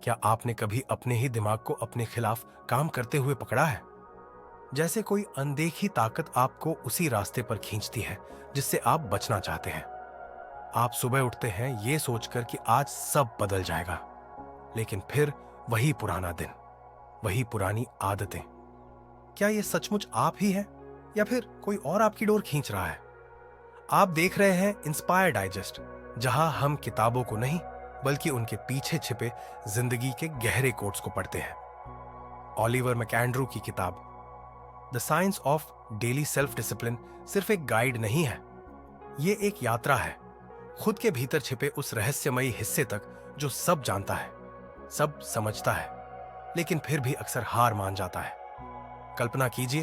क्या आपने कभी अपने ही दिमाग को अपने खिलाफ काम करते हुए पकड़ा है? जैसे कोई अनदेखी ताकत आपको उसी रास्ते पर खींचती है जिससे आप बचना चाहते हैं। आप सुबह उठते हैं ये सोचकर कि आज सब बदल जाएगा, लेकिन फिर वही पुराना दिन, वही पुरानी आदतें। क्या ये सचमुच आप ही हैं या फिर कोई और आपकी डोर खींच रहा है? आप देख रहे हैं इंस्पायर डाइजेस्ट, जहां हम किताबों को नहीं बल्कि उनके पीछे छिपे जिंदगी के गहरे कोट्स को पढ़ते हैं। ऑलिवर मैकेंड्रू की किताब the science of daily self discipline सिर्फ एक गाइड नहीं है, ये एक यात्रा है खुद के भीतर छिपे उस रहस्यमयी हिस्से तक जो सब जानता है, सब समझता है, लेकिन फिर भी अक्सर हार मान जाता है। कल्पना कीजिए,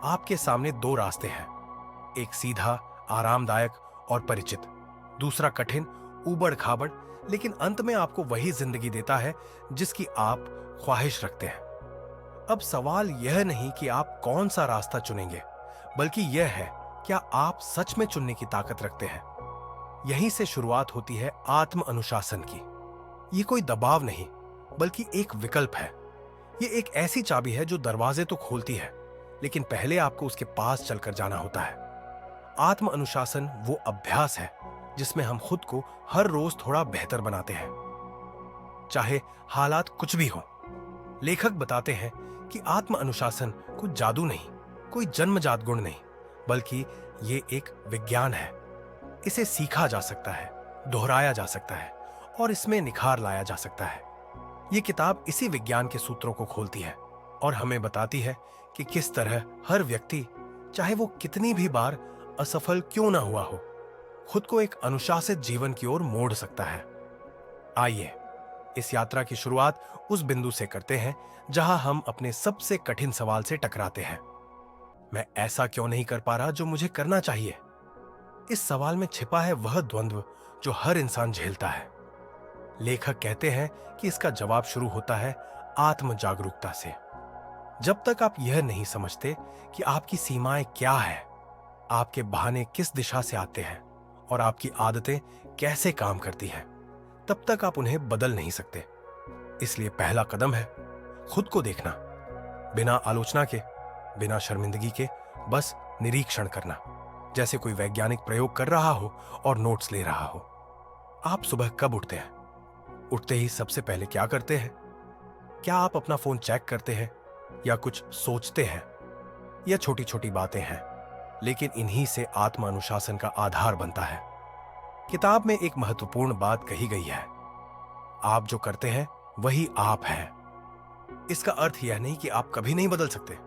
आपके सामने दो रास्ते हैं, एक सीधा, आरामदायक और परिचित, दूसरा कठिन, ऊबड़ खाबड़, लेकिन अंत में आपको वही जिंदगी देता है जिसकी आप ख्वाहिश रखते हैं। अब सवाल यह नहीं कि आप कौन सा रास्ता चुनेंगे, बल्कि यह है क्या आप सच में चुनने की ताकत रखते हैं। यहीं से शुरुआत होती है आत्म अनुशासन की। ये कोई दबाव नहीं, बल्कि एक विकल्प है। ये एक ऐसी चाबी है जो दरवाजे तो खोलती है, लेकिन पहले आपको उसके पास चलकर जाना होता है। आत्म अनुशासन वो अभ्यास है जिसमें हम खुद को हर रोज थोड़ा बेहतर बनाते हैं, चाहे हालात कुछ भी हो। लेखक बताते हैं कि आत्म अनुशासन कोई जादू नहीं, कोई जन्मजात गुण नहीं, बल्कि ये एक विज्ञान है। इसे सीखा जा सकता है, दोहराया जा सकता है और इसमें निखार लाया जा सकता है। ये किताब इसी विज्ञान के सूत्रों को खोलती है और हमें बताती है कि किस तरह हर व्यक्ति, चाहे वो कितनी भी बार असफल क्यों ना हुआ हो, खुद को एक अनुशासित जीवन की ओर मोड़ सकता है। आइए इस यात्रा की शुरुआत उस बिंदु से करते हैं जहां हम अपने सबसे कठिन सवाल से टकराते हैं। मैं ऐसा क्यों नहीं कर पा रहा जो मुझे करना चाहिए? इस सवाल में छिपा है वह द्वंद्व जो हर इंसान झेलता है। लेखक कहते हैं कि इसका जवाब शुरू होता है आत्म जागरूकता से। जब तक आप यह नहीं समझते कि आपकी सीमाएं क्या है, आपके बहाने किस दिशा से आते हैं और आपकी आदतें कैसे काम करती हैं, तब तक आप उन्हें बदल नहीं सकते। इसलिए पहला कदम है खुद को देखना, बिना आलोचना के, बिना शर्मिंदगी के, बस निरीक्षण करना, जैसे कोई वैज्ञानिक प्रयोग कर रहा हो और नोट्स ले रहा हो। आप सुबह कब उठते हैं? उठते ही सबसे पहले क्या करते हैं? क्या आप अपना फोन चेक करते हैं या कुछ सोचते हैं? यह छोटी छोटी बातें हैं, लेकिन इन्हीं से आत्म अनुशासन का आधार बनता है। किताब में एक महत्वपूर्ण बात कही गई है, आप जो करते हैं वही आप हैं। इसका अर्थ यह नहीं कि आप कभी नहीं बदल सकते,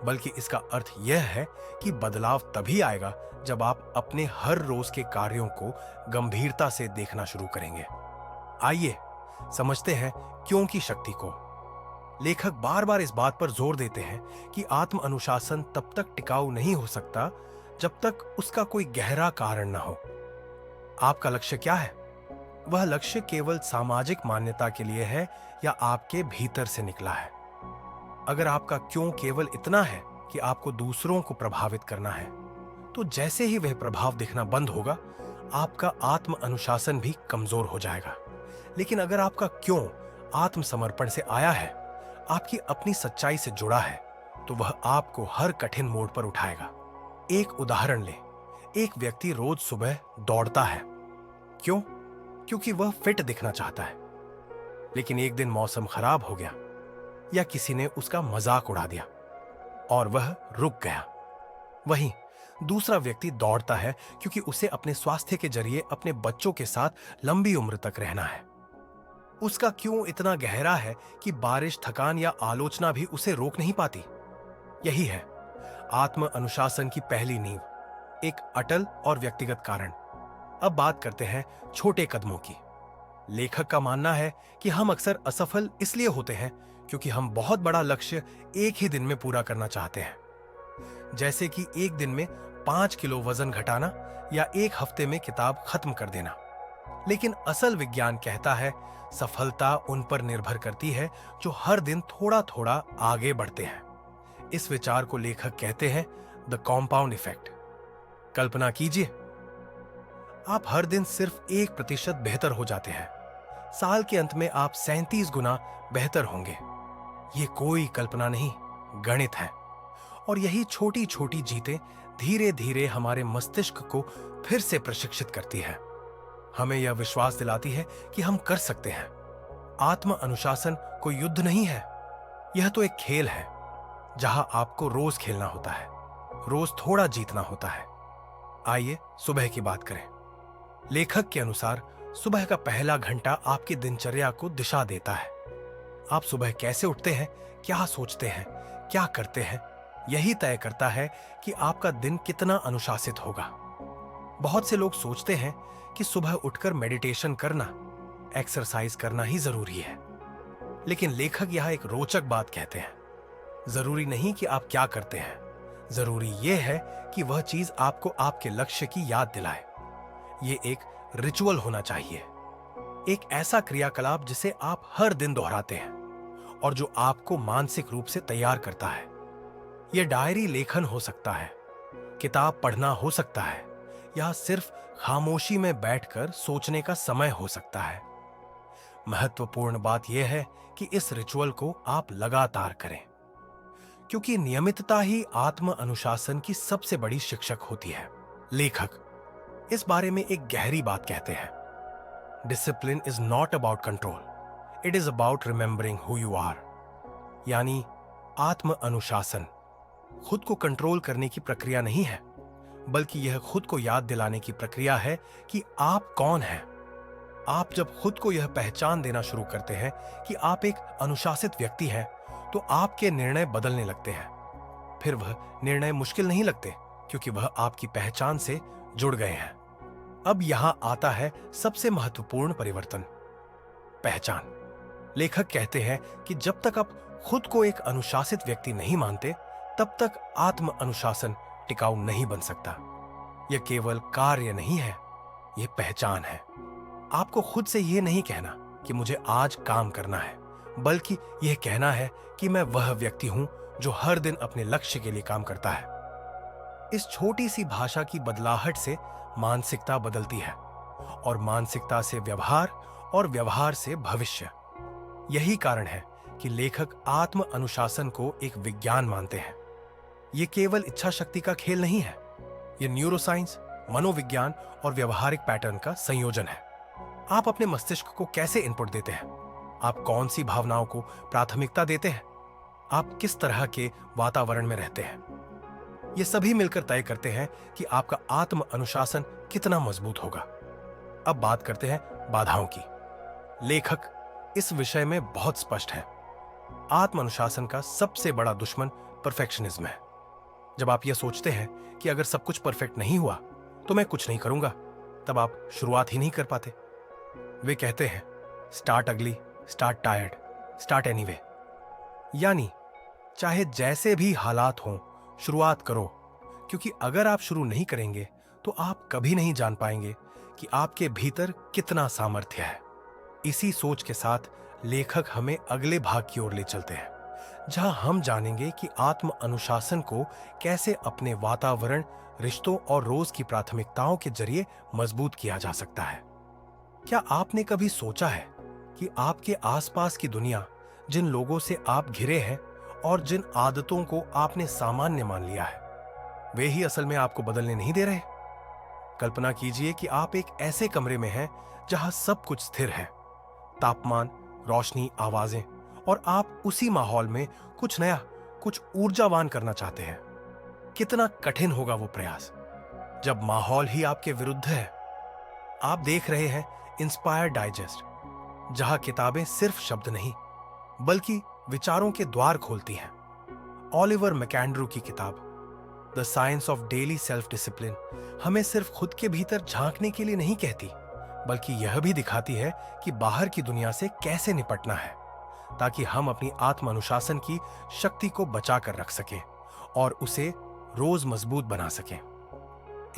बल्कि इसका अर्थ यह है कि बदलाव तभी आएगा जब आप अपने हर रोज के कार्यों को गंभीरता से देखना शुरू करेंगे। आइए समझते हैं क्यों की शक्ति को। लेखक बार बार इस बात पर जोर देते हैं कि आत्म अनुशासन तब तक टिकाऊ नहीं हो सकता जब तक उसका कोई गहरा कारण न हो। आपका लक्ष्य क्या है? वह लक्ष्य केवल सामाजिक मान्यता के लिए है या आपके भीतर से निकला है? अगर आपका क्यों केवल इतना है कि आपको दूसरों को प्रभावित करना है, तो जैसे ही वह प्रभाव दिखना बंद होगा, आपका आत्म अनुशासन भी कमजोर हो जाएगा। लेकिन अगर आपका क्यों आत्मसमर्पण से आया है, आपकी अपनी सच्चाई से जुड़ा है, तो वह आपको हर कठिन मोड़ पर उठाएगा। एक उदाहरण लें, एक व्यक्ति रोज सुबह दौड़ता है। क्यों? क्योंकि वह फिट दिखना चाहता है। लेकिन एक दिन मौसम खराब हो गया या किसी ने उसका मजाक उड़ा दिया और वह रुक गया। वहीं दूसरा व्यक्ति दौड़ता है क्योंकि उसे अपने स्वास्थ्य के जरिए अपने बच्चों के साथ लंबी उम्र तक रहना है। उसका क्यों इतना गहरा है कि बारिश, थकान या आलोचना भी उसे रोक नहीं पाती। यही है आत्म अनुशासन की पहली नींव, एक अटल और व्यक्तिगत कारण। अब बात करते हैं छोटे कदमों की। लेखक का मानना है कि हम अक्सर असफल इसलिए होते हैं क्योंकि हम बहुत बड़ा लक्ष्य एक ही दिन में पूरा करना चाहते हैं, जैसे कि एक दिन में 5 किलो वजन घटाना या एक हफ्ते में किताब खत्म कर देना। लेकिन असल विज्ञान कहता है सफलता उन पर निर्भर करती है जो हर दिन थोड़ा थोड़ा आगे बढ़ते हैं। इस विचार को लेखक कहते हैं द कॉम्पाउंड इफेक्ट। कल्पना कीजिए, आप हर दिन सिर्फ 1% बेहतर हो जाते हैं, साल के अंत में आप 37 गुना बेहतर होंगे। ये कोई कल्पना नहीं, गणित है। और यही छोटी छोटी जीतें धीरे धीरे हमारे मस्तिष्क को फिर से प्रशिक्षित करती है। हमें यह विश्वास दिलाती है कि हम कर सकते हैं। आत्म अनुशासन कोई युद्ध नहीं है, यह तो एक खेल है जहां आपको रोज खेलना होता है, रोज थोड़ा जीतना होता है। आइए सुबह की बात करें। लेखक के अनुसार सुबह का पहला घंटा आपकी दिनचर्या को दिशा देता है। आप सुबह कैसे उठते हैं, क्या सोचते हैं, क्या करते हैं, यही तय करता है कि आपका दिन कितना अनुशासित होगा। बहुत से लोग सोचते हैं कि सुबह उठकर मेडिटेशन करना, एक्सरसाइज करना ही जरूरी है। लेकिन लेखक यह एक रोचक बात कहते हैं। जरूरी नहीं कि आप क्या करते हैं, जरूरी यह है कि वह चीज आपको आपके लक्ष्य की याद दिलाए। यह एक रिचुअल होना चाहिए, एक ऐसा क्रियाकलाप जिसे आप हर दिन दोहराते हैं और जो आपको मानसिक रूप से तैयार करता है। यह डायरी लेखन हो सकता है, किताब पढ़ना हो सकता है, या सिर्फ खामोशी में बैठकर सोचने का समय हो सकता है। महत्वपूर्ण बात यह है कि इस रिचुअल को आप लगातार करें, क्योंकि नियमितता ही आत्म अनुशासन की सबसे बड़ी शिक्षक होती है। लेखक इस बारे में एक गहरी बात कहते हैं। Discipline is not about control, it is about remembering who you are. यानी आत्म अनुशासन खुद को कंट्रोल करने की प्रक्रिया नहीं है, बल्कि यह खुद को याद दिलाने की प्रक्रिया है कि आप कौन हैं। आप जब खुद को यह पहचान देना शुरू करते हैं कि आप एक अनुशासित व्यक्ति हैं, तो आपके निर्णय बदलने लगते हैं। फिर वह निर्णय मुश्किल नहीं लगते, क्योंकि वह आपकी पहचान से जुड़ गए हैं। अब यहां आता है सबसे महत्वपूर्ण परिवर्तन, पहचान। लेखक कहते हैं कि जब तक आप खुद को एक अनुशासित व्यक्ति नहीं मानते, तब तक आत्म अनुशासन टिकाऊ नहीं बन सकता। यह केवल कार्य नहीं है, यह पहचान है। आपको खुद से यह नहीं कहना कि मुझे आज काम करना है, बल्कि यह कहना है कि मैं वह व्यक्ति हूं जो हर दिन अपने लक्ष्य के लिए काम करता है। इस छोटी सी भाषा की बदलाहट से मानसिकता बदलती है, और मानसिकता से व्यवहार, और व्यवहार से भविष्य। यही कारण है कि लेखक आत्म अनुशासन को एक विज्ञान मानते हैं। यह केवल इच्छा शक्ति का खेल नहीं है, यह न्यूरोसाइंस, मनोविज्ञान और व्यवहारिक पैटर्न का संयोजन है। आप अपने मस्तिष्क को कैसे इनपुट देते हैं, आप कौन सी भावनाओं को प्राथमिकता देते हैं, आप किस तरह के वातावरण में रहते हैं, ये सभी मिलकर तय करते हैं कि आपका आत्म अनुशासन कितना मजबूत होगा। अब बात करते हैं बाधाओं की। लेखक इस विषय में बहुत स्पष्ट है। आत्म अनुशासन का सबसे बड़ा दुश्मन परफेक्शनिज्म है। जब आप यह सोचते हैं कि अगर सब कुछ परफेक्ट नहीं हुआ तो मैं कुछ नहीं करूंगा, तब आप शुरुआत ही नहीं कर पाते। वे कहते हैं, स्टार्ट अगली, स्टार्ट टायर्ड, स्टार्ट एनीवे। यानी चाहे जैसे भी हालात हों, शुरुआत करो, क्योंकि अगर आप शुरू नहीं करेंगे तो आप कभी नहीं जान पाएंगे कि आपके भीतर कितना सामर्थ्य है। इसी सोच के साथ लेखक हमें अगले भाग की ओर ले चलते हैं, जहां हम जानेंगे कि आत्म अनुशासन को कैसे अपने वातावरण, रिश्तों और रोज की प्राथमिकताओं के जरिए मजबूत किया जा सकता है। क्या आपने कभी सोचा है कि आपके आसपास की दुनिया, जिन लोगों से आप घिरे हैं और जिन आदतों को आपने सामान्य मान लिया है, वे ही असल में आपको बदलने नहीं दे रहे? कल्पना कीजिए कि आप एक ऐसे कमरे में हैं जहां सब कुछ स्थिर है, तापमान, रोशनी, आवाजें, और आप उसी माहौल में कुछ नया, कुछ ऊर्जावान करना चाहते हैं। कितना कठिन होगा वो प्रयास, जब माहौल ही आपके विरुद्ध है। आप देख रहे हैं इंस्पायर डाइजेस्ट, जहां किताबें सिर्फ शब्द नहीं बल्कि विचारों के द्वार खोलती हैं। ऑलिवर मैकेंड्रू की किताब the science of daily self discipline हमें सिर्फ खुद के भीतर झांकने के लिए नहीं कहती, बल्कि यह भी दिखाती है कि बाहर की दुनिया से कैसे निपटना है, ताकि हम अपनी आत्म अनुशासन की शक्ति को बचा कर रख सकें और उसे रोज मजबूत बना सकें।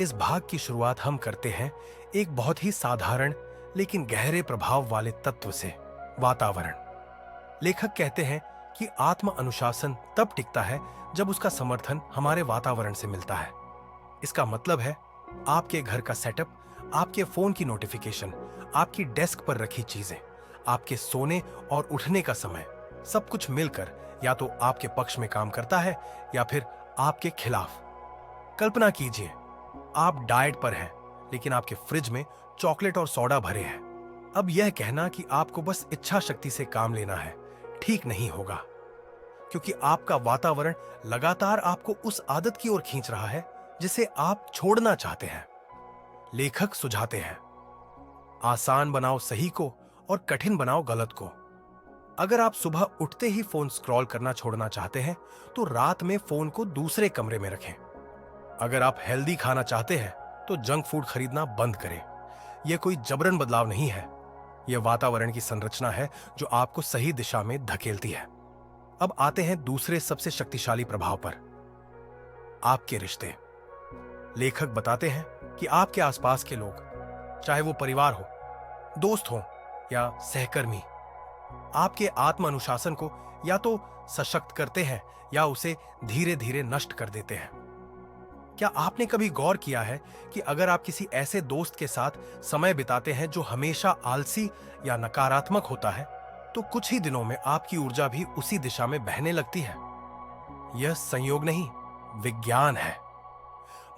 इस भाग की शुरुआत हम करते हैं एक बहुत ही साधारण लेकिन गहरे प्रभाव वाले तत्व से, वातावरण। लेखक कहते हैं कि आत्म अनुशासन तब टिकता है जब उसका समर्थन हमारे वातावरण से मिलता है। इसका मतलब है आपके घर का सेटअप, आपके फोन की नोटिफिकेशन, आपकी डेस्क पर रखी चीजें, आपके सोने और उठने का समय, सब कुछ मिलकर या तो आपके पक्ष में काम करता है या फिर आपके खिलाफ। कल्पना कीजिए, आप डाइट पर हैं, लेकिन आपके फ्रिज में चॉकलेट और सोडा भरे हैं। अब यह कहना कि आपको बस इच्छा शक्ति से काम लेना है ठीक नहीं होगा, क्योंकि आपका वातावरण लगातार आपको उस आदत की ओर खींच रहा है जिसे आप छोड़ना चाहते हैं। लेखक सुझाते हैं, आसान बनाओ सही को और कठिन बनाओ गलत को। अगर आप सुबह उठते ही फोन स्क्रॉल करना छोड़ना चाहते हैं तो रात में फोन को दूसरे कमरे में रखें। अगर आप हेल्दी खाना चाहते हैं तो जंक फूड खरीदना बंद करें। यह कोई जबरन बदलाव नहीं है, यह वातावरण की संरचना है जो आपको सही दिशा में धकेलती है। अब आते हैं दूसरे सबसे शक्तिशाली प्रभाव पर, आपके रिश्ते। लेखक बताते हैं कि आपके आसपास के लोग, चाहे वो परिवार हो, दोस्त हो या सहकर्मी, आपके आत्म अनुशासन को या तो सशक्त करते हैं या उसे धीरे धीरे नष्ट कर देते हैं। क्या आपने कभी गौर किया है कि अगर आप किसी ऐसे दोस्त के साथ समय बिताते हैं जो हमेशा आलसी या नकारात्मक होता है, तो कुछ ही दिनों में आपकी ऊर्जा भी उसी दिशा में बहने लगती है। यह संयोग नहीं, विज्ञान है।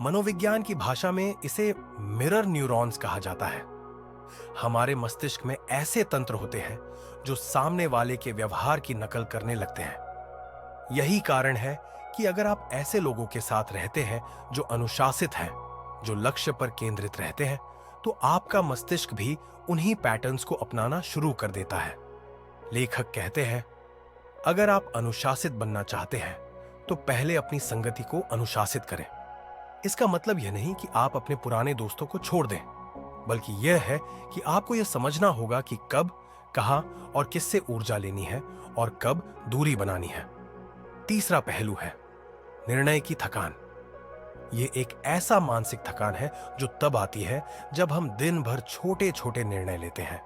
मनोविज्ञान की भाषा में इसे मिरर न्यूरॉन्स कहा जाता है। हमारे मस्तिष्क में ऐसे तंत्र होते हैं जो सामने वाले के व्यवहार की नकल करने लगते हैं। यही कारण है कि अगर आप ऐसे लोगों के साथ रहते हैं जो अनुशासित हैं, जो लक्ष्य पर केंद्रित रहते हैं, तो आपका मस्तिष्क भी उन्हीं पैटर्न्स को अपनाना शुरू कर देता है। लेखक कहते हैं, अगर आप अनुशासित बनना चाहते हैं तो पहले अपनी संगति को अनुशासित करें। इसका मतलब यह नहीं कि आप अपने पुराने दोस्तों को छोड़ दें, बल्कि यह है कि आपको यह समझना होगा कि कब, कहां और किससे ऊर्जा लेनी है और कब दूरी बनानी है। तीसरा पहलू है निर्णय की थकान। यह एक ऐसा मानसिक थकान है जो तब आती है जब हम दिन भर छोटे छोटे निर्णय लेते हैं।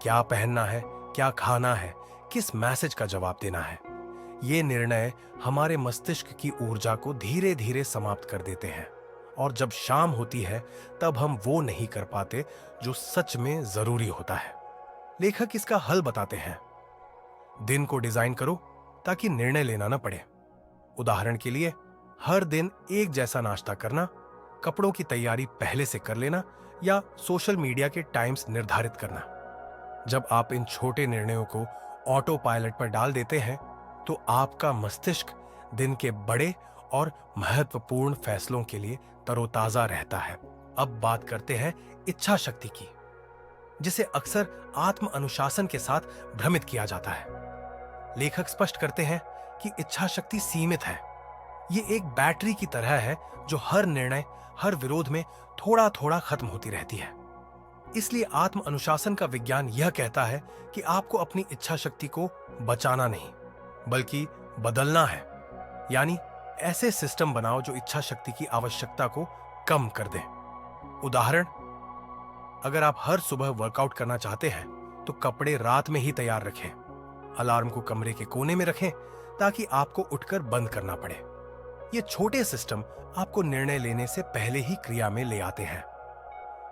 क्या पहनना है, क्या खाना है, किस मैसेज का जवाब देना है। ये निर्णय हमारे मस्तिष्क की ऊर्जा को धीरे धीरे समाप्त कर देते हैं, और जब शाम होती है तब हम वो नहीं कर पाते जो सच में जरूरी होता है। लेखक इसका हल बताते हैं, दिन को डिजाइन करो ताकि निर्णय लेना न पड़े। उदाहरण के लिए, हर दिन एक जैसा नाश्ता करना, कपड़ों की तैयारी पहले से कर लेना या सोशल मीडिया के टाइम्स निर्धारित करना। जब आप इन छोटे निर्णयों को ऑटो पायलट पर डाल देते हैं तो आपका मस्तिष्क दिन के बड़े और महत्वपूर्ण फैसलों के लिए तरोताजा रहता है। अब बात करते हैं इच्छा शक्ति की, जिसे अक्सर आत्म अनुशासन के साथ भ्रमित किया जाता है। लेखक स्पष्ट करते हैं कि इच्छा शक्ति सीमित है। ये एक बैटरी की तरह है जो हर निर्णय, हर विरोध में थोड़ा थोड़ा खत्म होती रहती है। इसलिए आत्म अनुशासन का विज्ञान यह कहता है कि आपको अपनी इच्छा शक्ति को बचाना नहीं, बल्कि बदलना है। यानी ऐसे सिस्टम बनाओ जो इच्छा शक्ति की आवश्यकता को कम कर दें। उदाहरण, अगर आप हर सुबह वर्कआउट करना चाहते हैं तो कपड़े रात में ही तैयार रखें। अलार्म को कमरे के कोने में रखें ताकि आपको उठकर बंद करना पड़े। ये छोटे सिस्टम आपको निर्णय लेने से पहले ही क्रिया में ले आते हैं।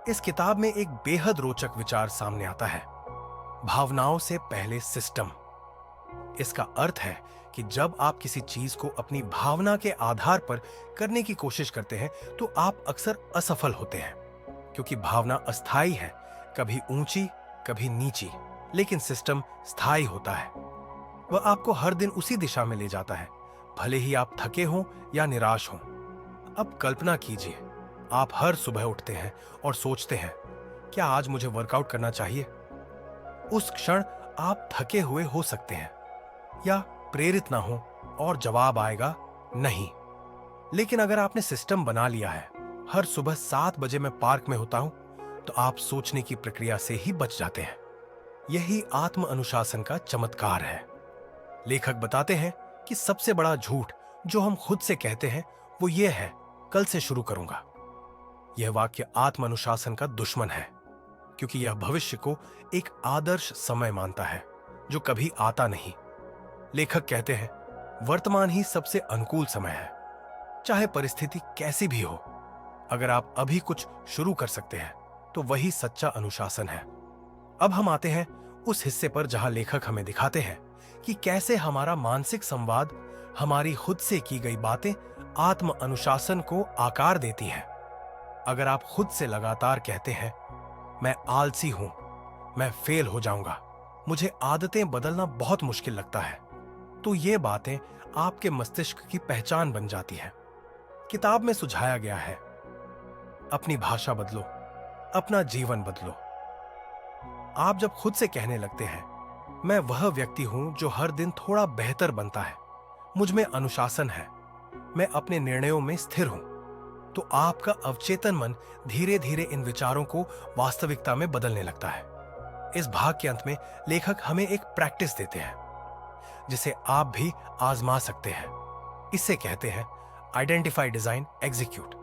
इस किताब में एक बेहद रोचक विचार सामने आता है, भावनाओं से पहले सिस्टम। इसका अर्थ है कि जब आप किसी चीज को अपनी भावना के आधार पर करने की कोशिश करते हैं तो आप अक्सर असफल होते हैं, क्योंकि भावना अस्थायी है, कभी ऊंची कभी नीची, लेकिन सिस्टम स्थायी होता है। वह आपको हर दिन उसी दिशा में ले जाता है, भले ही आप थके हों या निराश हों। अब कल्पना कीजिए, आप हर सुबह उठते हैं और सोचते हैं, क्या आज मुझे वर्कआउट करना चाहिए? उस क्षण आप थके हुए हो सकते हैं या प्रेरित ना हो और जवाब आएगा नहीं। लेकिन अगर आपने सिस्टम बना लिया है, हर सुबह 7 बजे मैं पार्क में होता हूं, तो आप सोचने की प्रक्रिया से ही बच जाते हैं। यही आत्म अनुशासन का चमत्कार है। लेखक बताते हैं कि सबसे बड़ा झूठ जो हम खुद से कहते हैं वो ये है, कल से शुरू करूंगा। यह वाक्य आत्म अनुशासन का दुश्मन है, क्योंकि यह भविष्य को एक आदर्श समय मानता है जो कभी आता नहीं। लेखक कहते हैं, वर्तमान ही सबसे अनुकूल समय है, चाहे परिस्थिति कैसी भी हो। अगर आप अभी कुछ शुरू कर सकते हैं तो वही सच्चा अनुशासन है। अब हम आते हैं उस हिस्से पर जहां लेखक हमें दिखाते हैं कि कैसे हमारा मानसिक संवाद, हमारी खुद से की गई बातें आत्म अनुशासन को आकार देती है। अगर आप खुद से लगातार कहते हैं, मैं आलसी हूं, मैं फेल हो जाऊंगा, मुझे आदतें बदलना बहुत मुश्किल लगता है, तो ये बातें आपके मस्तिष्क की पहचान बन जाती है। किताब में सुझाया गया है, अपनी भाषा बदलो, अपना जीवन बदलो। आप जब खुद से कहने लगते हैं, मैं वह व्यक्ति हूं जो हर दिन थोड़ा बेहतर बनता है, मुझ में अनुशासन है, मैं अपने निर्णयों में स्थिर हूं, तो आपका अवचेतन मन धीरे धीरे इन विचारों को वास्तविकता में बदलने लगता है। इस भाग के अंत में लेखक हमें एक प्रैक्टिस देते हैं जिसे आप भी आजमा सकते हैं। इसे कहते हैं आइडेंटिफाई, डिजाइन, एग्जीक्यूट।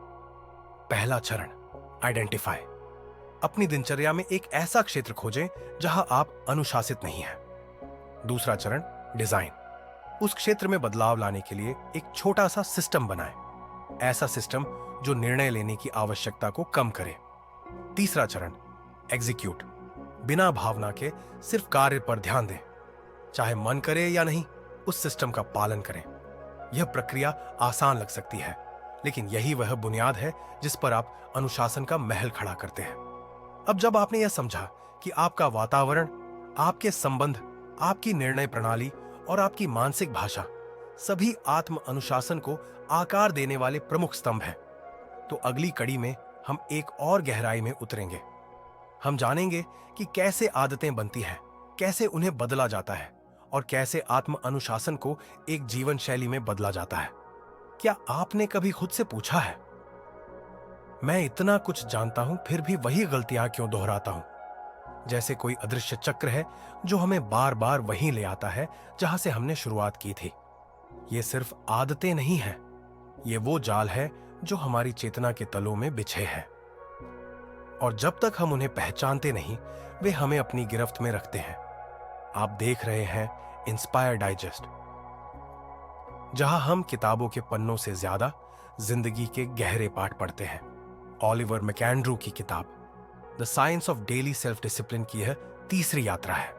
पहला चरण, आइडेंटिफाई। अपनी दिनचर्या में एक ऐसा क्षेत्र खोजें जहां आप अनुशासित नहीं हैं। दूसरा चरण, डिजाइन। उस क्षेत्र में बदलाव लाने के लिए एक छोटा सा सिस्टम बनाएं, ऐसा सिस्टम जो निर्णय लेने की आवश्यकता को कम करे। तीसरा चरण, एग्जीक्यूट। बिना भावना के सिर्फ कार्य पर ध्यान दें, चाहे मन करे या नहीं, उस सिस्टम का पालन करें। यह प्रक्रिया आसान लग सकती है, लेकिन यही वह बुनियाद है जिस पर आप अनुशासन का महल खड़ा करते हैं। अब जब आपने यह समझा कि आपका वातावरण, आपके संबंध, आपकी निर्णय प्रणाली और आपकी मानसिक भाषा सभी आत्म अनुशासन को आकार देने वाले प्रमुख स्तंभ हैं, तो अगली कड़ी में हम एक और गहराई में उतरेंगे। हम जानेंगे कि कैसे आदतें बनती हैं, कैसे उन्हें बदला जाता है और कैसे आत्म अनुशासन को एक जीवन शैली में बदला जाता है। क्या आपने कभी खुद से पूछा है, मैं इतना कुछ जानता हूं फिर भी वही गलतियां क्यों दोहराता हूं? जैसे कोई अदृश्य चक्र है जो हमें बार बार वहीं ले आता है जहां से हमने शुरुआत की थी। ये सिर्फ आदतें नहीं हैं, ये वो जाल है जो हमारी चेतना के तलों में बिछे हैं, और जब तक हम उन्हें पहचानते नहीं, वे हमें अपनी गिरफ्त में रखते हैं। आप देख रहे हैं इंस्पायर डाइजेस्ट, जहां हम किताबों के पन्नों से ज्यादा जिंदगी के गहरे पाठ पढ़ते हैं। ऑलिवर मैकेंड्रू की किताब the science of daily self discipline की यह तीसरी यात्रा है,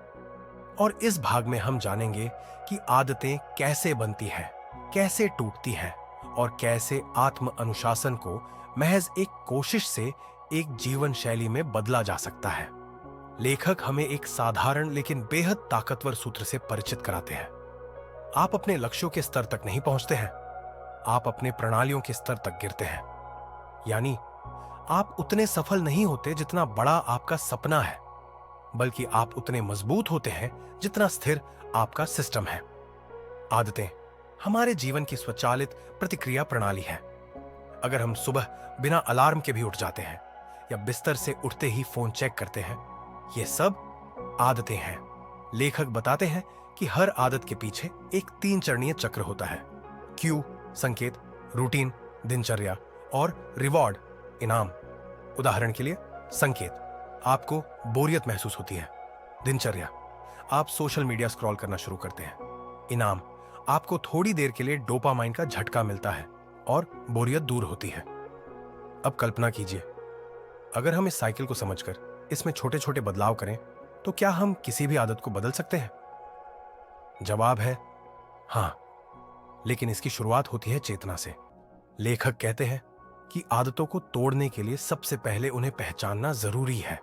और इस भाग में हम जानेंगे कि आदतें कैसे बनती हैं, कैसे टूटती हैं और कैसे आत्म अनुशासन को महज एक कोशिश से एक जीवन शैली में बदला जा सकता है। लेखक हमें एक साधारण लेकिन बेहद ताकतवर सूत्र से परिचित कराते हैं। आप अपने लक्ष्यों के स्तर तक नहीं पहुंचते हैं, आप अपने प्रणालियों के स्तर तक गिरते हैं। यानी आप उतने सफल नहीं होते जितना बड़ा आपका सपना है, बल्कि आप उतने मजबूत होते हैं जितना स्थिर आपका सिस्टम है। आदतें हमारे जीवन की स्वचालित प्रतिक्रिया प्रणाली है। अगर हम सुबह बिना अलार्म के भी उठ जाते हैं या बिस्तर से उठते ही फोन चेक करते हैं, ये सब आदतें हैं। लेखक बताते हैं कि हर आदत के पीछे एक 3 चरणीय चक्र होता है। क्यू, संकेत, रूटीन, दिनचर्या, और रिवॉर्ड, इनाम। उदाहरण के लिए, संकेत, आपको बोरियत महसूस होती है। दिनचर्या, आप सोशल मीडिया स्क्रॉल करना शुरू करते हैं। इनाम, आपको थोड़ी देर के लिए डोपामाइन का झटका मिलता है और बोरियत दूर होती है। अब कल्पना कीजिए, अगर हम इस साइकिल को समझकर इसमें छोटे छोटे बदलाव करें तो क्या हम किसी भी आदत को बदल सकते हैं? जवाब है हां, लेकिन इसकी शुरुआत होती है चेतना से। लेखक कहते हैं कि आदतों को तोड़ने के लिए सबसे पहले उन्हें पहचानना जरूरी है।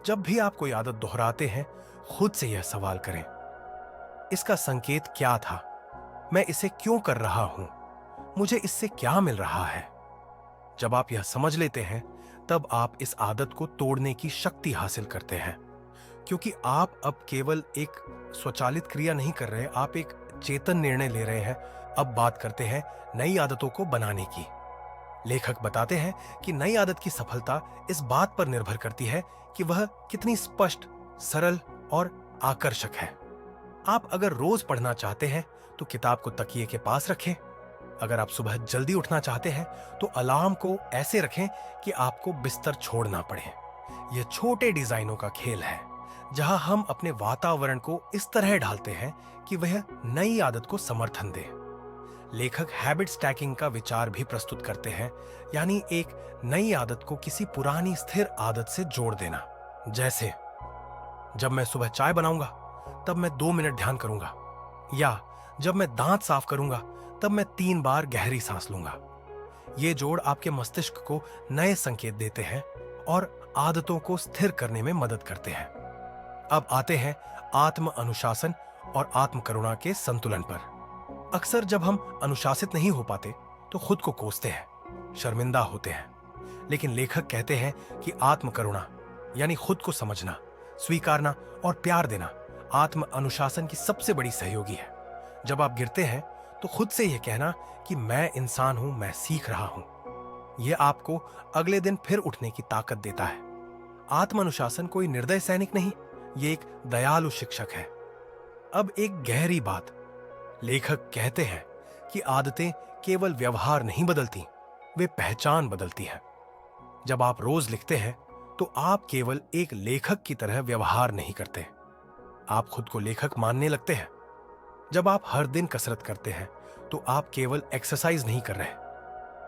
जब भी आप कोई आदत दोहराते हैं, खुद से यह सवाल करें, इसका संकेत क्या था? मैं इसे क्यों कर रहा हूं? मुझे इससे क्या मिल रहा है? जब आप यह समझ लेते हैं, तब आप इस आदत को तोड़ने की शक्ति हासिल करते हैं, क्योंकि आप अब केवल एक स्वचालित क्रिया नहीं कर रहे, आप एक चेतन निर्णय ले रहे हैं। अब बात करते हैं नई आदतों को बनाने की। लेखक बताते हैं कि नई आदत की सफलता इस बात पर निर्भर करती है कि वह कितनी स्पष्ट, सरल और आकर्षक है। आप अगर रोज पढ़ना चाहते हैं तो किताब को तकिए के पास रखें। अगर आप सुबह जल्दी उठना चाहते हैं तो अलार्म को ऐसे रखें कि आपको बिस्तर छोड़ना पड़े। यह छोटे डिजाइनों का खेल है, जहां हम अपने वातावरण को इस तरह ढालते हैं कि वह नई आदत को समर्थन दे। लेखक हैबिट स्टैकिंग का विचार भी प्रस्तुत करते हैं, यानी एक नई आदत को किसी पुरानी स्थिर आदत से जोड़ देना। जैसे जब मैं सुबह चाय बनाऊंगा तब मैं 2 मिनट ध्यान करूंगा, या जब मैं दांत साफ करूंगा तब मैं 3 बार गहरी सांस लूंगा। ये जोड़ आपके मस्तिष्क को नए संकेत देते हैं और आदतों को स्थिर करने में मदद करते हैं। अब आते हैं आत्म अनुशासन और आत्म करुणा के संतुलन पर। अक्सर जब हम अनुशासित नहीं हो पाते तो खुद को कोसते हैं, शर्मिंदा होते हैं। लेकिन लेखक कहते हैं कि आत्म करुणा यानी खुद को समझना, स्वीकारना और प्यार देना आत्म अनुशासन की सबसे बड़ी सहयोगी है। जब आप गिरते हैं तो खुद से यह कहना कि मैं इंसान हूं, मैं सीख रहा हूं, यह आपको अगले दिन फिर उठने की ताकत देता है। आत्म अनुशासन कोई निर्दय सैनिक नहीं, यह एक दयालु शिक्षक है। अब एक गहरी बात, लेखक कहते हैं कि आदतें केवल व्यवहार नहीं बदलती, वे पहचान बदलती हैं। जब आप रोज लिखते हैं तो आप केवल एक लेखक की तरह व्यवहार नहीं करते, आप खुद को लेखक मानने लगते हैं। जब आप हर दिन कसरत करते हैं तो आप केवल एक्सरसाइज नहीं कर रहे,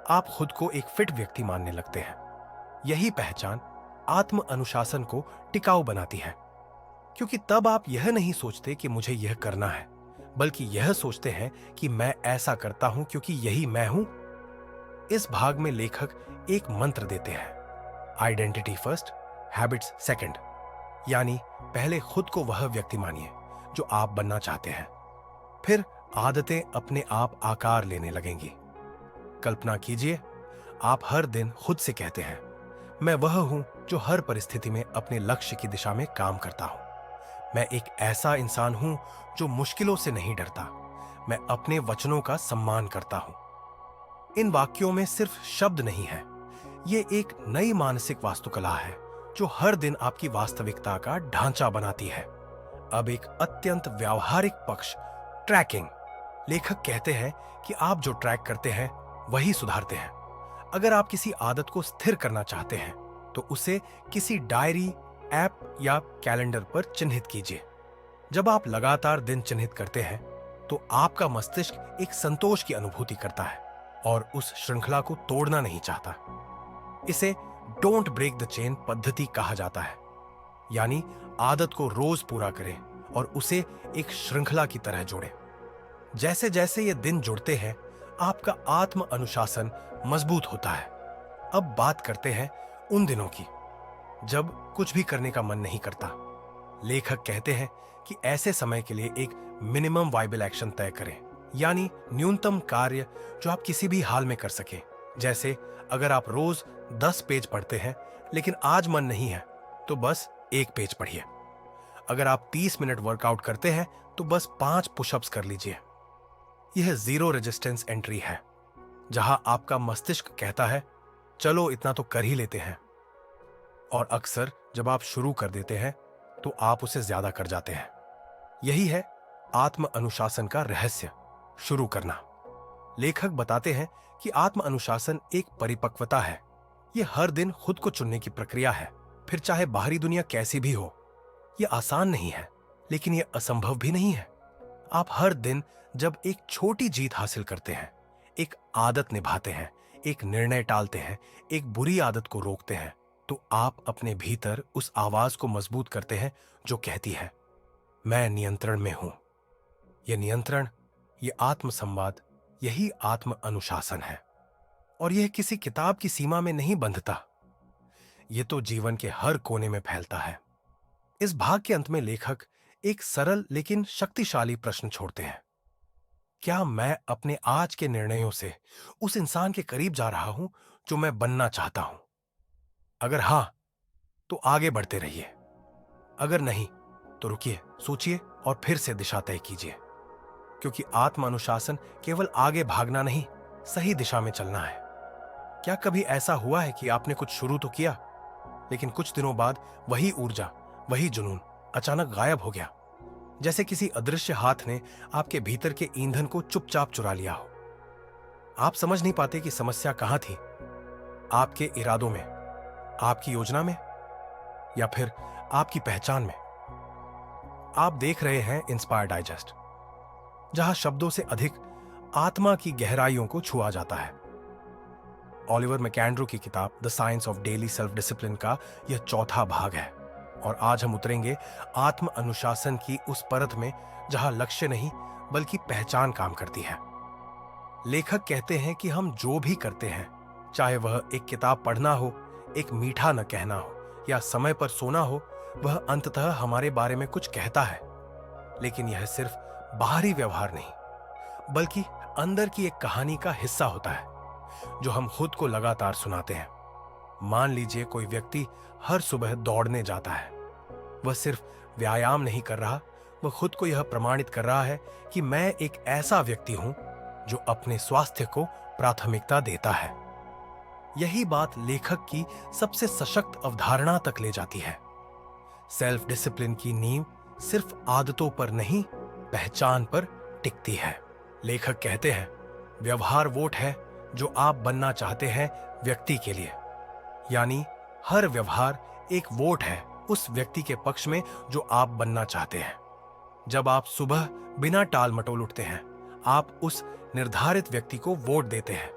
आप खुद को एक फिट व्यक्ति मानने लगते हैं। यही पहचान आत्म अनुशासन को टिकाऊ बनाती है, क्योंकि तब आप यह नहीं सोचते कि मुझे यह करना है, बल्कि यह सोचते हैं कि मैं ऐसा करता हूं क्योंकि यही मैं हूं। इस भाग में लेखक एक मंत्र देते हैं, आइडेंटिटी फर्स्ट, हैबिट्स सेकंड। यानी पहले खुद को वह व्यक्ति मानिए जो आप बनना चाहते हैं, फिर आदतें अपने आप आकार लेने लगेंगी। कल्पना कीजिए, आप हर दिन खुद से कहते हैं, मैं वह हूं जो हर परिस्थिति में अपने लक्ष्य की दिशा में काम करता हूं। मैं एक ऐसा इंसान हूं जो मुश्किलों से नहीं डरता, मैं अपने वचनों का सम्मान करता हूं। इन वाक्यों में सिर्फ शब्द नहीं है, ये एक नई मानसिक वास्तुकला है जो हर दिन आपकी वास्तविकता का ढांचा बनाती है। अब एक अत्यंत व्यावहारिक पक्ष, ट्रैकिंग। लेखक कहते हैं कि आप जो ट्रैक करते हैं वही सुधारते हैं। अगर आप किसी आदत को स्थिर करना चाहते हैं तो उसे किसी डायरी, ऐप या कैलेंडर पर चिन्हित कीजिए। जब आप लगातार दिन चिन्हित करते हैं तो आपका मस्तिष्क एक संतोष की अनुभूति करता है और उस श्रृंखला को तोड़ना नहीं चाहता। इसे डोंट ब्रेक द चेन पद्धति कहा जाता है, यानी आदत को रोज पूरा करें और उसे एक श्रृंखला की तरह जोड़ें। जैसे जैसे ये दिन जुड़ते हैं, आपका आत्म अनुशासन मजबूत होता है। अब बात करते हैं उन दिनों की जब कुछ भी करने का मन नहीं करता। लेखक कहते हैं कि ऐसे समय के लिए एक मिनिमम वाइबल एक्शन तय करें, यानी न्यूनतम कार्य जो आप किसी भी हाल में कर सकें। जैसे अगर आप रोज 10 पेज पढ़ते हैं लेकिन आज मन नहीं है तो बस 1 पेज पढ़िए। अगर आप 30 मिनट वर्कआउट करते हैं तो बस 5 पुशअप्स कर लीजिए। यह जीरो रेजिस्टेंस एंट्री है, जहां आपका मस्तिष्क कहता है चलो इतना तो कर ही लेते हैं, और अक्सर जब आप शुरू कर देते हैं तो आप उसे ज्यादा कर जाते हैं। यही है आत्म अनुशासन का रहस्य, शुरू करना। लेखक बताते हैं कि आत्म अनुशासन एक परिपक्वता है। यह हर दिन खुद को चुनने की प्रक्रिया है, फिर चाहे बाहरी दुनिया कैसी भी हो। यह आसान नहीं है, लेकिन यह असंभव भी नहीं है। आप हर दिन जब एक छोटी जीत हासिल करते हैं, एक आदत निभाते हैं, एक निर्णय टालते हैं, एक बुरी आदत को रोकते हैं, तो आप अपने भीतर उस आवाज को मजबूत करते हैं जो कहती है मैं नियंत्रण में हूं। यह नियंत्रण, यह आत्म संवाद, यही आत्म अनुशासन है। और यह किसी किताब की सीमा में नहीं बंधता, यह तो जीवन के हर कोने में फैलता है। इस भाग के अंत में लेखक एक सरल लेकिन शक्तिशाली प्रश्न छोड़ते हैं, क्या मैं अपने आज के निर्णयों से उस इंसान के करीब जा रहा हूं जो मैं बनना चाहता हूं? अगर हां, तो आगे बढ़ते रहिए। अगर नहीं तो रुकिए, सोचिए और फिर से दिशा तय कीजिए, क्योंकि आत्म अनुशासन केवल आगे भागना नहीं, सही दिशा में चलना है। क्या कभी ऐसा हुआ है कि आपने कुछ शुरू तो किया, लेकिन कुछ दिनों बाद वही ऊर्जा, वही जुनून अचानक गायब हो गया, जैसे किसी अदृश्य हाथ ने आपके भीतर के ईंधन को चुपचाप चुरा लिया हो? आप समझ नहीं पाते कि समस्या कहां थी, आपके इरादों में, आपकी योजना में, या फिर आपकी पहचान में। आप देख रहे हैं इंस्पायर डाइजेस्ट, जहां शब्दों से अधिक आत्मा की गहराइयों को छुआ जाता है। ऑलिवर मैकेंड्रो की किताब the science of daily self discipline का यह चौथा भाग है, और आज हम उतरेंगे आत्म अनुशासन की उस परत में जहां लक्ष्य नहीं बल्कि पहचान काम करती है। लेखक कहते हैं कि हम जो भी करते हैं, चाहे वह एक किताब पढ़ना हो, एक मीठा न कहना हो या समय पर सोना हो, वह अंततः हमारे बारे में कुछ कहता है। लेकिन यह सिर्फ बाहरी व्यवहार नहीं बल्कि अंदर की एक कहानी का हिस्सा होता है जो हम खुद को लगातार सुनाते हैं। मान लीजिए कोई व्यक्ति हर सुबह दौड़ने जाता है। वह सिर्फ व्यायाम नहीं कर रहा, वह खुद को यह प्रमाणित कर रहा है कि मैं एक ऐसा व्यक्ति हूं जो अपने स्वास्थ्य को प्राथमिकता देता है। यही बात लेखक की सबसे सशक्त अवधारणा तक ले जाती है। सेल्फ डिसिप्लिन की नींव सिर्फ आदतों पर नहीं, पहचान पर टिकती है। लेखक कहते हैं, व्यवहार वोट है जो आप बनना चाहते हैं व्यक्ति के लिए। यानी हर व्यवहार एक वोट है उस व्यक्ति के पक्ष में जो आप बनना चाहते हैं। जब आप सुबह बिना टाल मटोल उठते हैं, आप उस निर्धारित व्यक्ति को वोट देते हैं।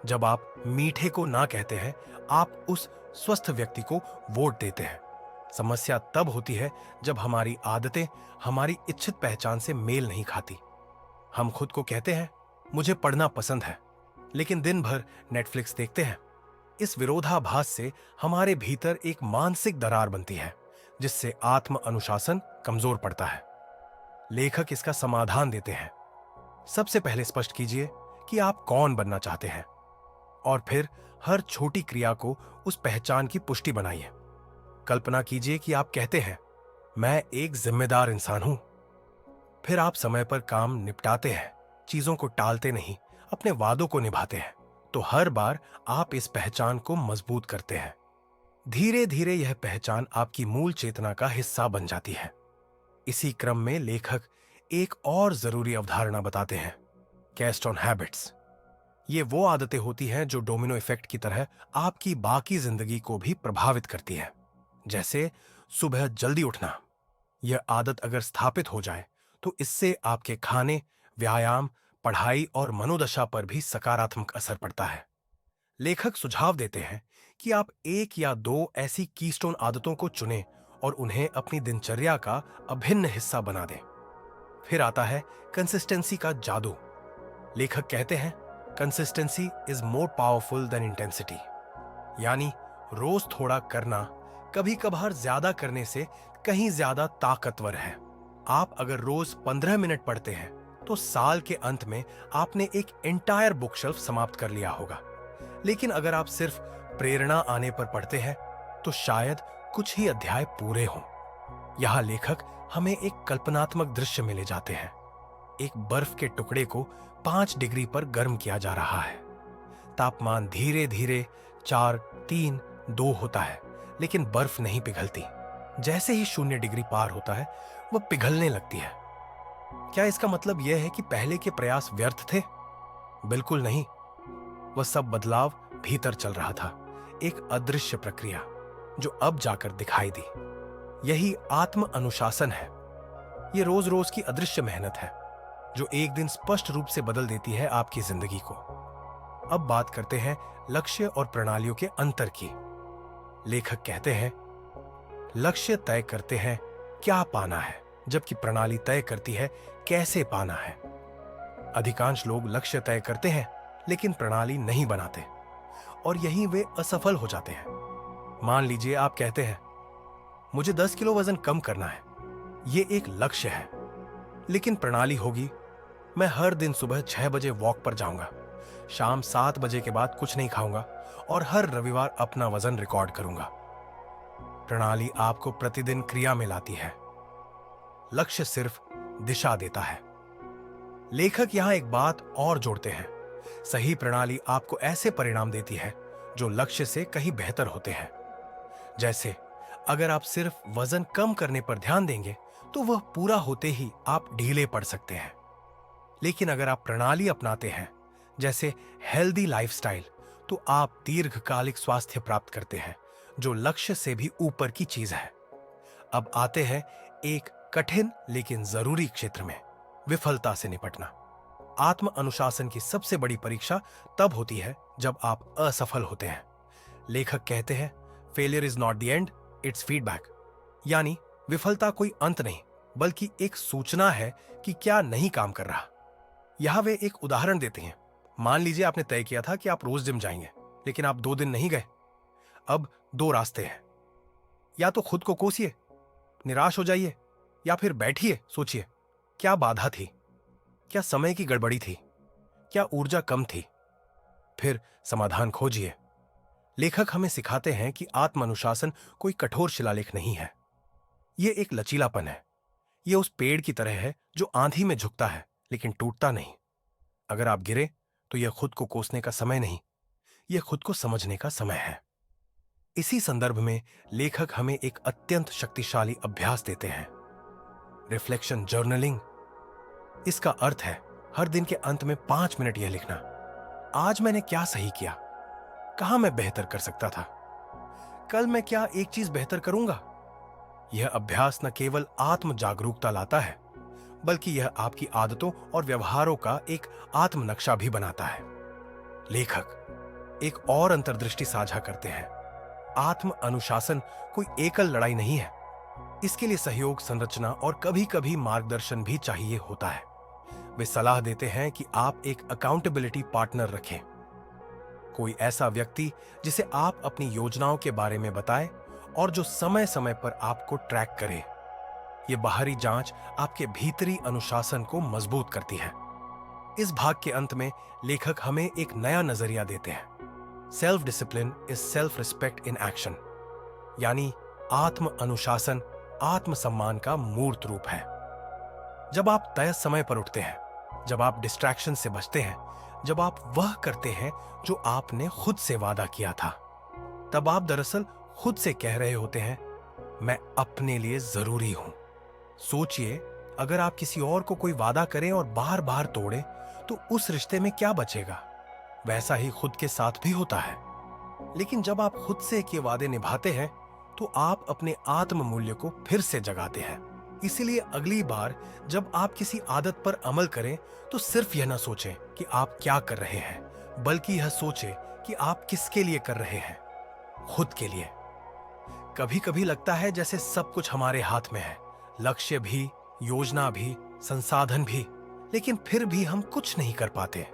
जब आप मीठे को ना कहते हैं, आप उस स्वस्थ व्यक्ति को वोट देते हैं। समस्या तब होती है जब हमारी आदतें हमारी इच्छित पहचान से मेल नहीं खाती। हम खुद को कहते हैं, मुझे पढ़ना पसंद है, लेकिन दिन भर नेटफ्लिक्स देखते हैं। इस विरोधाभास से हमारे भीतर एक मानसिक दरार बनती है जिससे आत्म अनुशासन कमजोर पड़ता है। लेखक इसका समाधान देते हैं। सबसे पहले स्पष्ट कीजिए कि आप कौन बनना चाहते हैं और फिर हर छोटी क्रिया को उस पहचान की पुष्टि बनाइए। कल्पना कीजिए कि आप कहते हैं, मैं एक जिम्मेदार इंसान हूं। फिर आप समय पर काम निपटाते हैं, चीजों को टालते नहीं, अपने वादों को निभाते हैं। तो हर बार आप इस पहचान को मजबूत करते हैं। धीरे धीरे यह पहचान आपकी मूल चेतना का हिस्सा बन जाती है। इसी क्रम में लेखक एक और जरूरी अवधारणा बताते हैं, कैस्ट ऑन हैबिट्स। ये वो आदतें होती हैं जो डोमिनो इफेक्ट की तरह आपकी बाकी जिंदगी को भी प्रभावित करती है। जैसे सुबह जल्दी उठना। यह आदत अगर स्थापित हो जाए तो इससे आपके खाने, व्यायाम, पढ़ाई और मनोदशा पर भी सकारात्मक असर पड़ता है। लेखक सुझाव देते हैं कि आप एक या दो ऐसी कीस्टोन आदतों को चुनें और उन्हें अपनी दिनचर्या का अभिन्न हिस्सा बना दें। फिर आता है कंसिस्टेंसी का जादू। लेखक कहते हैं, consistency is more powerful than intensity. यानी रोज थोड़ा करना कभी कभार ज्यादा करने से कहीं ज्यादा ताकतवर है। आप अगर रोज 15 मिनट पढ़ते हैं तो साल के अंत में आपने एक एंटायर बुक शेल्फ समाप्त कर लिया होगा। लेकिन अगर आप सिर्फ प्रेरणा आने पर पढ़ते हैं तो शायद कुछ ही अध्याय पूरे हों। यहां लेखक हमें एक कल्पनात्मक दृश्य में ले जाते हैं। एक बर्फ के टुकड़े को 5 डिग्री पर गर्म किया जा रहा है। तापमान धीरे धीरे 4, 3, 2 होता है, लेकिन बर्फ नहीं पिघलती। जैसे ही 0 डिग्री पार होता है, वह पिघलने लगती है। क्या इसका मतलब यह है कि पहले के प्रयास व्यर्थ थे? बिल्कुल नहीं। वह सब बदलाव भीतर चल रहा था, एक अदृश्य प्रक्रिया जो अब जाकर दिखाई दी। यही आत्म अनुशासन है। यह रोज रोज की अदृश्य मेहनत है जो एक दिन स्पष्ट रूप से बदल देती है आपकी जिंदगी को। अब बात करते हैं लक्ष्य और प्रणालियों के अंतर की। लेखक कहते हैं, लक्ष्य तय करते हैं क्या पाना है, जबकि प्रणाली तय करती है कैसे पाना है। अधिकांश लोग लक्ष्य तय करते हैं लेकिन प्रणाली नहीं बनाते और यहीं वे असफल हो जाते हैं। मान लीजिए आप कहते हैं, मुझे 10 किलो वजन कम करना है। यह एक लक्ष्य है, लेकिन प्रणाली होगी, मैं हर दिन सुबह 6 बजे वॉक पर जाऊंगा, शाम 7 बजे के बाद कुछ नहीं खाऊंगा और हर रविवार अपना वजन रिकॉर्ड करूंगा। प्रणाली आपको प्रतिदिन क्रिया में लाती है, लक्ष्य सिर्फ दिशा देता है। लेखक यहां एक बात और जोड़ते हैं, सही प्रणाली आपको ऐसे परिणाम देती है जो लक्ष्य से कहीं बेहतर होते हैं। जैसे अगर आप सिर्फ वजन कम करने पर ध्यान देंगे तो वह पूरा होते ही आप ढीले पड़ सकते हैं। लेकिन अगर आप प्रणाली अपनाते हैं, जैसे हेल्दी लाइफस्टाइल, तो आप दीर्घकालिक स्वास्थ्य प्राप्त करते हैं जो लक्ष्य से भी ऊपर की चीज है। अब आते हैं एक कठिन लेकिन जरूरी क्षेत्र में, विफलता से निपटना। आत्म अनुशासन की सबसे बड़ी परीक्षा तब होती है जब आप असफल होते हैं। लेखक कहते हैं, failure is not the end, it's feedback. यानी विफलता कोई अंत नहीं, बल्कि एक सूचना है कि क्या नहीं काम कर रहा। यहां वे एक उदाहरण देते हैं। मान लीजिए आपने तय किया था कि आप रोज जिम जाएंगे, लेकिन आप 2 दिन नहीं गए। अब 2 रास्ते हैं। या तो खुद को कोसिए, निराश हो जाइए, या फिर बैठिए, सोचिए क्या बाधा थी, क्या समय की गड़बड़ी थी, क्या ऊर्जा कम थी, फिर समाधान खोजिए। लेखक हमें सिखाते हैं कि आत्म अनुशासन कोई कठोर शिलालेख नहीं है। यह एक लचीलापन है। यह उस पेड़ की तरह है जो आंधी में झुकता है लेकिन टूटता नहीं। अगर आप गिरे तो यह खुद को कोसने का समय नहीं, यह खुद को समझने का समय है। इसी संदर्भ में लेखक हमें एक अत्यंत शक्तिशाली अभ्यास देते हैं, रिफ्लेक्शन जर्नलिंग। इसका अर्थ है हर दिन के अंत में 5 मिनट यह लिखना, आज मैंने क्या सही किया, कहां मैं बेहतर कर सकता था, कल मैं क्या एक चीज बेहतर करूंगा। यह अभ्यास न केवल आत्म जागरूकता लाता है, बल्कि यह आपकी आदतों और व्यवहारों का एक आत्म नक्शा भी बनाता है। लेखक एक और अंतर्दृष्टि साझा करते हैं। आत्म अनुशासन कोई एकल लड़ाई नहीं है। इसके लिए सहयोग, संरचना और कभी-कभी मार्गदर्शन भी चाहिए होता है। वे सलाह देते हैं कि आप एक अकाउंटेबिलिटी पार्टनर रखें, कोई ऐसा व्यक्ति जिसे आप अपनी योजनाओं के बारे में बताएं और जो समय समय पर आपको ट्रैक करे। यह बाहरी जांच आपके भीतरी अनुशासन को मजबूत करती है। इस भाग के अंत में लेखक हमें एक नया नजरिया देते हैं। Self discipline is self respect in action, यानी आत्म अनुशासन आत्म सम्मान का मूर्त रूप है। जब आप तय समय पर उठते हैं, जब आप डिस्ट्रैक्शन से बचते हैं, जब आप वह करते हैं जो आपने खुद से वादा किया था, तब आप दरअसल खुद से कह रहे होते हैं, मैं अपने लिए जरूरी हूं। सोचिए, अगर आप किसी और को कोई वादा करें और बार बार तोड़ें, तो उस रिश्ते में क्या बचेगा। वैसा ही खुद के साथ भी होता है। लेकिन जब आप खुद से ये वादे निभाते हैं, तो आप अपने आत्म मूल्य को फिर से जगाते हैं। इसीलिए अगली बार जब आप किसी आदत पर अमल करें, तो सिर्फ यह ना सोचें कि आप क्या कर रहे हैं, बल्कि यह सोचें कि आप किसके लिए कर रहे हैं, खुद के लिए। कभी कभी लगता है जैसे सब कुछ हमारे हाथ में है, लक्ष्य भी, योजना भी, संसाधन भी, लेकिन फिर भी हम कुछ नहीं कर पाते।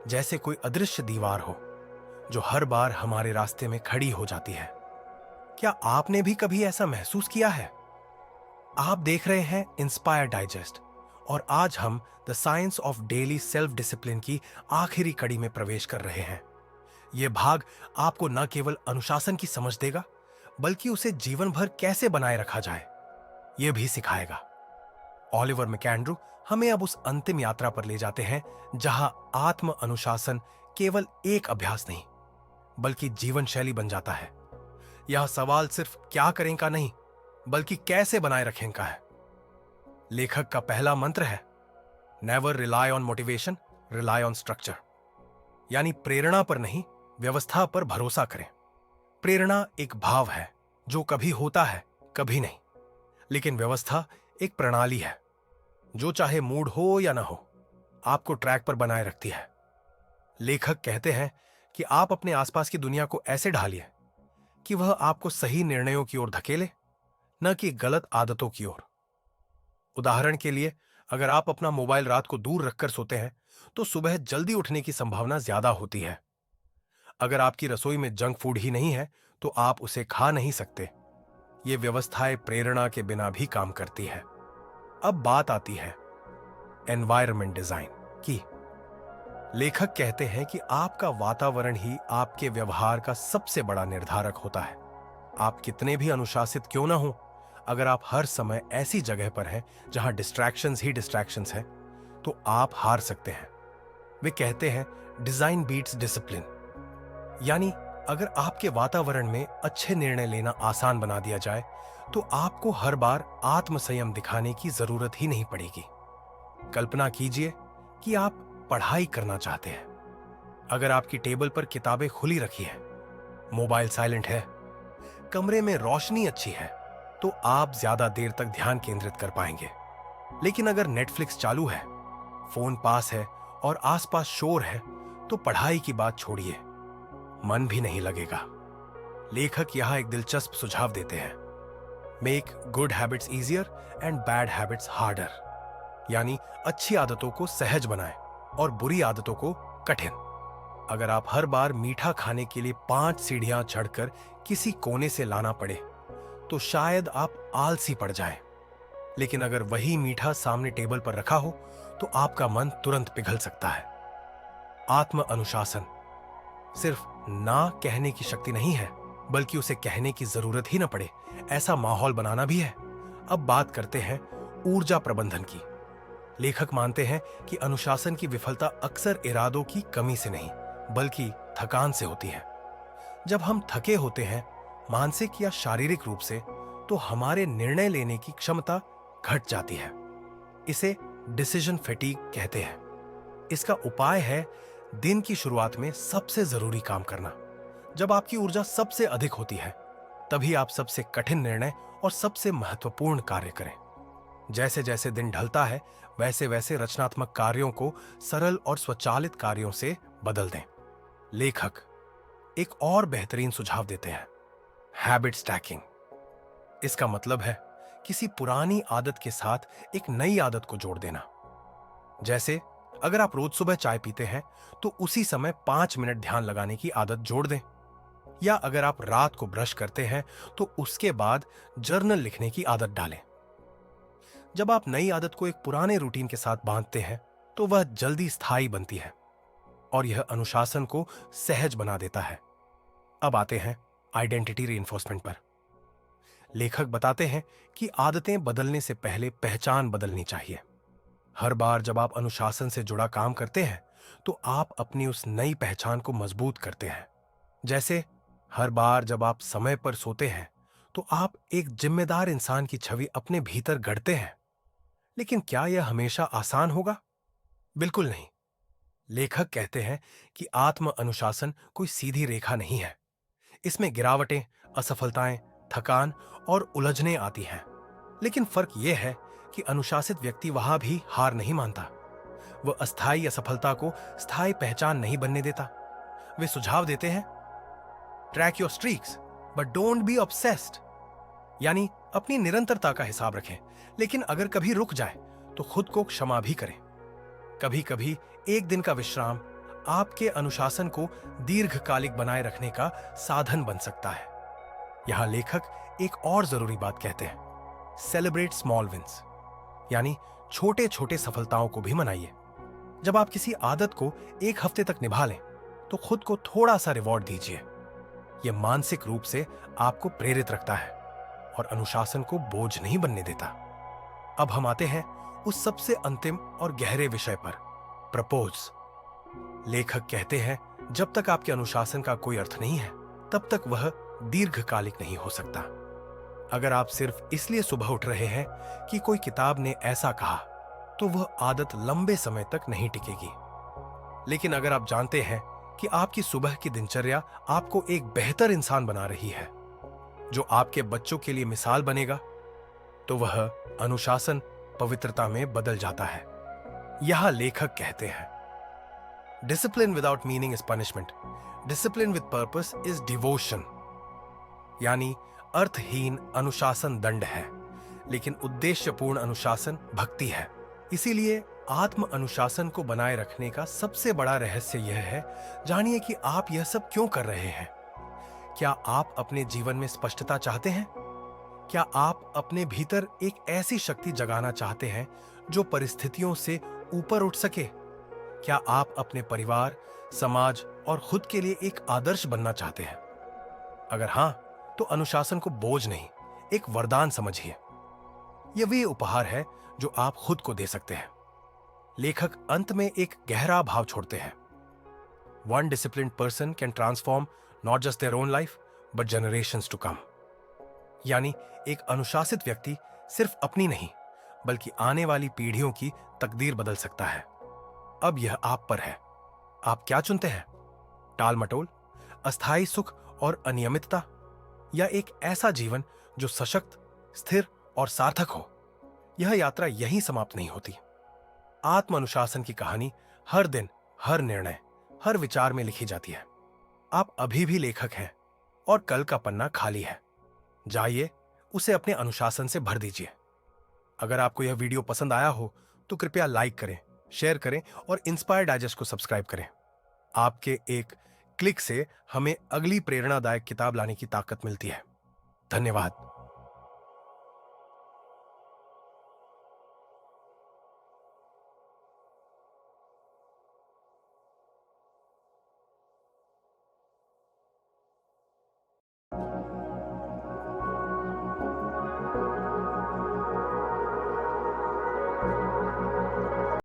जैसे कोई अदृश्य दीवार हो जो हर बार हमारे रास्ते में खड़ी हो जाती है। क्या आपने भी कभी ऐसा महसूस किया है? आप देख रहे हैं इंस्पायर डाइजेस्ट, और आज हम the science of daily self discipline की आखिरी कड़ी में प्रवेश कर रहे हैं। यह भाग आपको न केवल अनुशासन की समझ देगा, बल्कि उसे जीवन भर कैसे बनाए रखा जाए, यह भी सिखाएगा। ऑलिवर मैकेंड्रू हमें अब उस अंतिम यात्रा पर ले जाते हैं जहां आत्म अनुशासन केवल एक अभ्यास नहीं, बल्कि जीवन शैली बन जाता है। यह सवाल सिर्फ क्या करें का नहीं, बल्कि कैसे बनाए रखें का है। लेखक का पहला मंत्र है, never rely on motivation, rely on structure. यानी प्रेरणा पर नहीं, व्यवस्था पर भरोसा करें। प्रेरणा एक भाव है जो कभी होता है, कभी नहीं। लेकिन व्यवस्था एक प्रणाली है जो चाहे मूड हो या ना हो, आपको ट्रैक पर बनाए रखती है। लेखक कहते हैं कि आप अपने आसपास की दुनिया को ऐसे ढालिए कि वह आपको सही निर्णयों की ओर धकेले, न कि गलत आदतों की ओर। उदाहरण के लिए, अगर आप अपना मोबाइल रात को दूर रखकर सोते हैं, तो सुबह जल्दी उठने की संभावना ज्यादा होती है। अगर आपकी रसोई में जंक फूड ही नहीं है, तो आप उसे खा नहीं सकते। ये व्यवस्थाएं प्रेरणा के बिना भी काम करती है। अब बात आती है एनवायरनमेंट डिजाइन की। लेखक कहते हैं कि आपका वातावरण ही आपके व्यवहार का सबसे बड़ा निर्धारक होता है। आप कितने भी अनुशासित क्यों ना हो, अगर आप हर समय ऐसी जगह पर हैं जहां डिस्ट्रैक्शंस ही डिस्ट्रैक्शंस हैं, तो आप हार सकते हैं। वे कहते हैं डिजाइन बीट्स डिसिप्लिन, यानी अगर आपके वातावरण में अच्छे निर्णय लेना आसान बना दिया जाए, तो आपको हर बार आत्मसंयम दिखाने की जरूरत ही नहीं पड़ेगी। कल्पना कीजिए कि आप पढ़ाई करना चाहते हैं। अगर आपकी टेबल पर किताबें खुली रखी है, मोबाइल साइलेंट है, कमरे में रोशनी अच्छी है, तो आप ज्यादा देर तक ध्यान केंद्रित कर पाएंगे। लेकिन अगर नेटफ्लिक्स चालू है, फोन पास है और आसपास शोर है, तो पढ़ाई की बात छोड़िए, मन भी नहीं लगेगा। लेखक यहां एक दिलचस्प सुझाव देते हैं। Make good habits easier and bad habits harder. यानी अच्छी आदतों को सहज बनाएं और बुरी आदतों को कठिन। अगर आप हर बार मीठा खाने के लिए 5 सीढ़ियां चढ़कर किसी कोने से लाना पड़े तो शायद आप आलसी पड़ जाएं। लेकिन अगर वही मीठा सामने टेबल पर रखा हो तो आपका मन तुरंत पिघल सकता है। आत्म अनुशासन सिर्फ ना कहने की शक्ति नहीं है, बल्कि उसे कहने की जरूरत ही न पड़े ऐसा माहौल बनाना भी है। अब बात करते हैं ऊर्जा प्रबंधन की। लेखक मानते हैं कि अनुशासन की विफलता अक्सर इरादों की कमी से नहीं, बल्कि थकान से होती है। जब हम थके होते हैं, मानसिक या शारीरिक रूप से, तो हमारे निर्णय लेने की क्षमता घट जाती है। इसे डिसीजन फैटीग कहते हैं। इसका उपाय है दिन की शुरुआत में सबसे जरूरी काम करना। जब आपकी ऊर्जा सबसे अधिक होती है, तभी आप सबसे कठिन निर्णय और सबसे महत्वपूर्ण कार्य करें। जैसे जैसे दिन ढलता है, वैसे वैसे रचनात्मक कार्यों को सरल और स्वचालित कार्यों से बदल दें। लेखक एक और बेहतरीन सुझाव देते हैं, हैबिट स्टैकिंग। इसका मतलब है किसी पुरानी आदत के साथ एक नई आदत को जोड़ देना। जैसे अगर आप रोज सुबह चाय पीते हैं तो उसी समय 5 मिनट ध्यान लगाने की आदत जोड़ दें। या अगर आप रात को ब्रश करते हैं तो उसके बाद जर्नल लिखने की आदत डालें। जब आप नई आदत को एक पुराने रूटीन के साथ बांधते हैं तो वह जल्दी स्थायी बनती है और यह अनुशासन को सहज बना देता है। अब आते हैं आइडेंटिटी रीइंफोर्समेंट पर। लेखक बताते हैं कि आदतें बदलने से पहले पहचान बदलनी चाहिए। हर बार जब आप अनुशासन से जुड़ा काम करते हैं तो आप अपनी उस नई पहचान को मजबूत करते हैं। जैसे हर बार जब आप समय पर सोते हैं तो आप एक जिम्मेदार इंसान की छवि अपने भीतर गढ़ते हैं। लेकिन क्या यह हमेशा आसान होगा? बिल्कुल नहीं। लेखक कहते हैं कि आत्म अनुशासन कोई सीधी रेखा नहीं है। इसमें गिरावटें, असफलताएं, थकान और उलझनें आती हैं। लेकिन फर्क यह है कि अनुशासित व्यक्ति वहां भी हार नहीं मानता। वह अस्थायी असफलता को स्थायी पहचान नहीं बनने देता। वे सुझाव देते हैं, track your streaks but don't be obsessed. यानी अपनी निरंतरता का हिसाब रखें, लेकिन अगर कभी रुक जाए तो खुद को क्षमा भी करें। कभी कभी एक दिन का विश्राम आपके अनुशासन को दीर्घकालिक बनाए रखने का साधन बन सकता है। यहां लेखक एक और जरूरी बात कहते हैं, सेलिब्रेट स्मॉल विंस। यानी छोटे छोटे सफलताओं को भी मनाइए। जब आप किसी आदत को 1 हफ्ते तक निभा लें तो खुद को थोड़ा सा रिवॉर्ड दीजिए। यह मानसिक रूप से आपको प्रेरित रखता है और अनुशासन को बोझ नहीं बनने देता। अब हम आते हैं उस सबसे अंतिम और गहरे विषय पर, प्रपोज। लेखक कहते हैं, जब तक आपके अनुशासन का कोई अर्थ नहीं है तब तक वह दीर्घकालिक नहीं हो सकता। अगर आप सिर्फ इसलिए सुबह उठ रहे हैं कि कोई किताब ने ऐसा कहा, तो वह आदत लंबे समय तक नहीं टिकेगी। लेकिन अगर आप जानते हैं कि आपकी सुबह की दिनचर्या आपको एक बेहतर इंसान बना रही है, जो आपके बच्चों के लिए मिसाल बनेगा, तो वह अनुशासन पवित्रता में बदल जाता है। यहां लेखक कहते हैं, discipline without meaning is punishment, discipline with purpose is devotion. यानी अर्थहीन अनुशासन दंड है, लेकिन उद्देश्यपूर्ण अनुशासन भक्ति है। इसीलिए आत्म अनुशासन को बनाए रखने का सबसे बड़ा रहस्य यह है, जानिए कि आप यह सब क्यों कर रहे हैं। क्या आप अपने जीवन में स्पष्टता चाहते हैं? क्या आप अपने भीतर एक ऐसी शक्ति जगाना चाहते हैं जो परिस्थितियों से ऊपर उठ सके? क्या आप अपने परिवार, समाज और खुद के लिए एक आदर्श बनना चाहते हैं? अगर हां, तो अनुशासन को बोझ नहीं, एक वरदान समझिए। यह वही उपहार है जो आप खुद को दे सकते हैं। लेखक अंत में एक गहरा भाव छोड़ते हैं, one disciplined person can transform not just their own life but generations to come. यानी एक अनुशासित व्यक्ति सिर्फ अपनी नहीं, बल्कि आने वाली पीढ़ियों की तकदीर बदल सकता है। अब यह आप पर है, आप क्या चुनते हैं? टाल मटोल, अस्थायी सुख और अनियमितता, या एक ऐसा जीवन जो सशक्त, स्थिर और सार्थक हो? यह यात्रा यहीं समाप्त नहीं होती। आत्म अनुशासन की कहानी हर दिन, हर निर्णय, हर विचार में लिखी जाती है। आप अभी भी लेखक हैं और कल का पन्ना खाली है। जाइए, उसे अपने अनुशासन से भर दीजिए। अगर आपको यह वीडियो पसंद आया हो तो कृपया लाइक करें, शेयर करें और इंस्पायर डाइजेस्ट को सब्सक्राइब करें। आपके एक क्लिक से हमें अगली प्रेरणादायक किताब लाने की ताकत मिलती है। धन्यवाद।